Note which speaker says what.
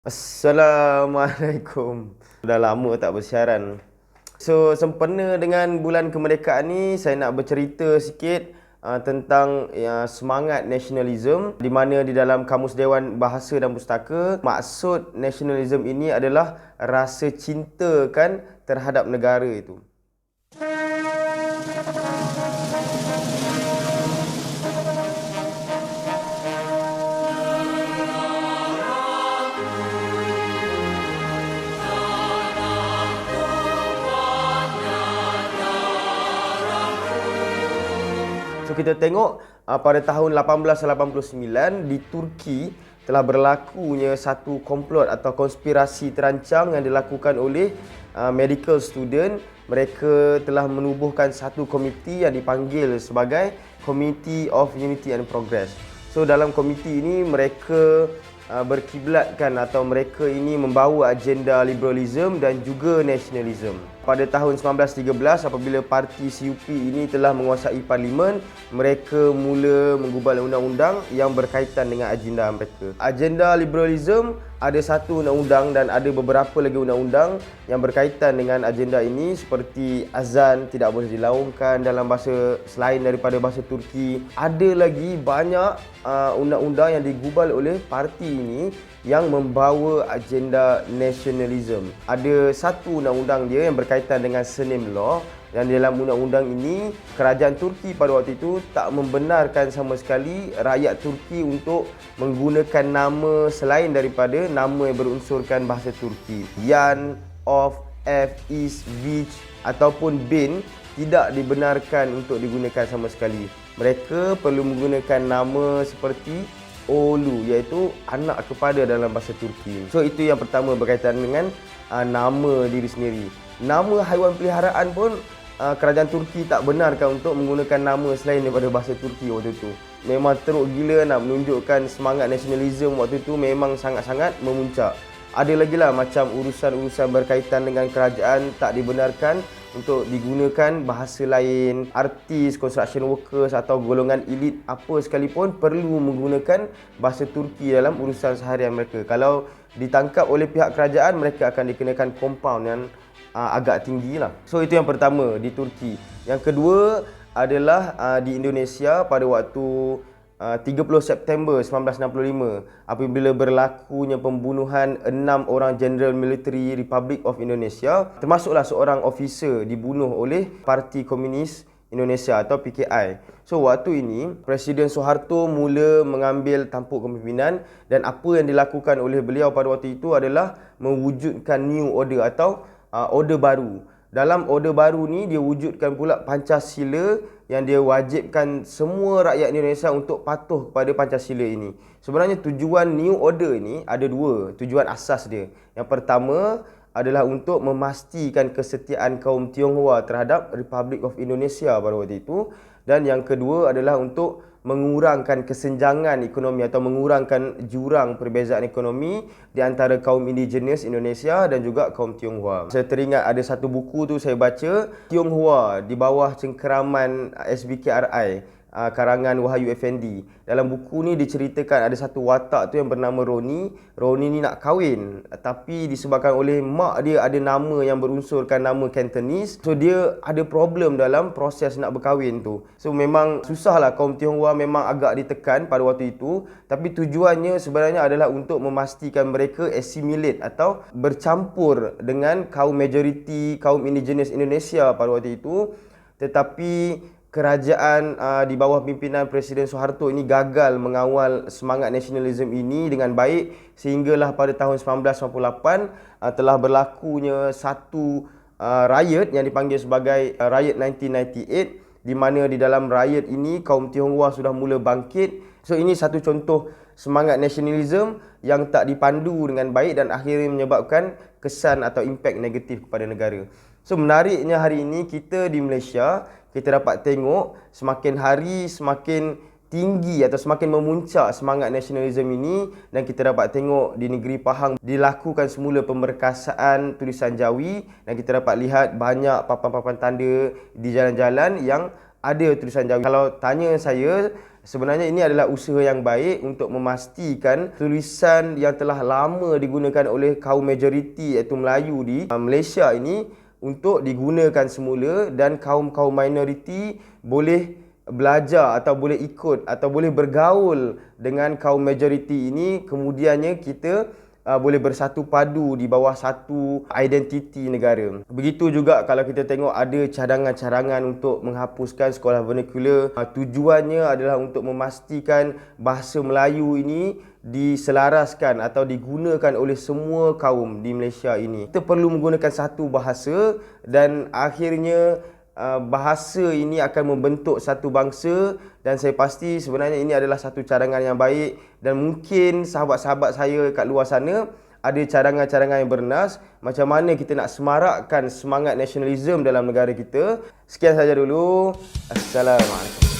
Speaker 1: Assalamualaikum. Dah lama tak bersiaran. So, sempena dengan bulan kemerdekaan ni, saya nak bercerita sikit tentang semangat nasionalisme, di mana di dalam Kamus Dewan Bahasa dan Pustaka, maksud nasionalisme ini adalah rasa cinta kan terhadap negara itu. So kita tengok pada tahun 1889 di Turki telah berlakunya satu komplot atau konspirasi terancang yang dilakukan oleh medical student. Mereka telah menubuhkan satu komiti yang dipanggil sebagai Committee of Unity and Progress. So dalam komiti ini mereka berkiblatkan atau mereka ini membawa agenda liberalisme dan juga nasionalisme. Pada tahun 1913 apabila parti CUP ini telah menguasai parlimen, mereka mula menggubal undang-undang yang berkaitan dengan agenda mereka. Agenda liberalisme ada satu undang-undang dan ada beberapa lagi undang-undang yang berkaitan dengan agenda ini, seperti azan tidak boleh dilaungkan dalam bahasa selain daripada bahasa Turki. Ada lagi banyak undang-undang yang digubal oleh parti ini yang membawa agenda nasionalisme. Ada satu undang-undang dia yang berkaitan dengan surname law, dan dalam undang-undang ini kerajaan Turki pada waktu itu tak membenarkan sama sekali rakyat Turki untuk menggunakan nama selain daripada nama yang berunsurkan bahasa Turki. Yan, of, f, is, which ataupun bin tidak dibenarkan untuk digunakan sama sekali. Mereka perlu menggunakan nama seperti Oğlu, iaitu anak kepada dalam bahasa Turki. So itu yang pertama berkaitan dengan nama diri sendiri. Nama haiwan peliharaan pun kerajaan Turki tak benarkan untuk menggunakan nama selain daripada bahasa Turki waktu itu. Memang teruk gila nak menunjukkan semangat nasionalisme waktu itu, memang sangat-sangat memuncak. Ada lagi lah macam urusan-urusan berkaitan dengan kerajaan tak dibenarkan untuk digunakan bahasa lain. Artis, construction workers atau golongan elit apa sekalipun perlu menggunakan bahasa Turki dalam urusan seharian mereka. Kalau ditangkap oleh pihak kerajaan, mereka akan dikenakan compound yang agak tinggi lah. So itu yang pertama di Turki. Yang kedua adalah di Indonesia pada waktu 30 September 1965 apabila berlakunya pembunuhan 6 orang Jenderal Militeri Republik of Indonesia, termasuklah seorang officer dibunuh oleh Parti Komunis Indonesia atau PKI. So waktu ini Presiden Soeharto mula mengambil tampuk kepimpinan, dan apa yang dilakukan oleh beliau pada waktu itu adalah mewujudkan new order atau order baru. Dalam order baru ni dia wujudkan pula Pancasila yang dia wajibkan semua rakyat Indonesia untuk patuh kepada Pancasila ini. Sebenarnya tujuan new order ni ada dua, tujuan asas dia. Yang pertama adalah untuk memastikan kesetiaan kaum Tionghoa terhadap Republic of Indonesia pada waktu itu, dan yang kedua adalah untuk mengurangkan kesenjangan ekonomi atau mengurangkan jurang perbezaan ekonomi di antara kaum indigenous Indonesia dan juga kaum Tionghoa. Saya teringat ada satu buku tu saya baca, Tionghoa di bawah cengkeraman SBKRI, karangan Wahyu Effendi. Dalam buku ni diceritakan ada satu watak tu yang bernama Roni. Roni ni nak kahwin, tapi disebabkan oleh mak dia ada nama yang berunsurkan nama Cantonese, so dia ada problem dalam proses nak berkahwin tu. So memang susahlah, kaum Tionghoa memang agak ditekan pada waktu itu, tapi tujuannya sebenarnya adalah untuk memastikan mereka assimilate atau bercampur dengan kaum majoriti, kaum indigenous Indonesia pada waktu itu. Tetapi kerajaan di bawah pimpinan Presiden Soeharto ini gagal mengawal semangat nasionalisme ini dengan baik, sehinggalah pada tahun 1998 telah berlakunya satu riot yang dipanggil sebagai Riot 1998, di mana di dalam riot ini kaum Tionghoa sudah mula bangkit. So ini satu contoh semangat nasionalisme yang tak dipandu dengan baik dan akhirnya menyebabkan kesan atau impak negatif kepada negara. So menariknya hari ini kita di Malaysia, kita dapat tengok semakin hari semakin tinggi atau semakin memuncak semangat nasionalisme ini, dan kita dapat tengok di negeri Pahang dilakukan semula pemerkasaan tulisan Jawi, dan kita dapat lihat banyak papan-papan tanda di jalan-jalan yang ada tulisan Jawi. Kalau tanya saya, sebenarnya ini adalah usaha yang baik untuk memastikan tulisan yang telah lama digunakan oleh kaum majoriti iaitu Melayu di Malaysia ini untuk digunakan semula dan kaum-kaum minoriti boleh belajar atau boleh ikut atau boleh bergaul dengan kaum majoriti ini, kemudiannya kita boleh bersatu padu di bawah satu identiti negara. Begitu juga kalau kita tengok ada cadangan-cadangan untuk menghapuskan sekolah vernacular. Tujuannya adalah untuk memastikan bahasa Melayu ini diselaraskan atau digunakan oleh semua kaum di Malaysia ini. Kita perlu menggunakan satu bahasa dan akhirnya bahasa ini akan membentuk satu bangsa, dan saya pasti sebenarnya ini adalah satu cadangan yang baik, dan mungkin sahabat-sahabat saya kat luar sana ada cadangan-cadangan yang bernas macam mana kita nak semarakkan semangat nasionalisme dalam negara kita. Sekian saja dulu. Assalamualaikum.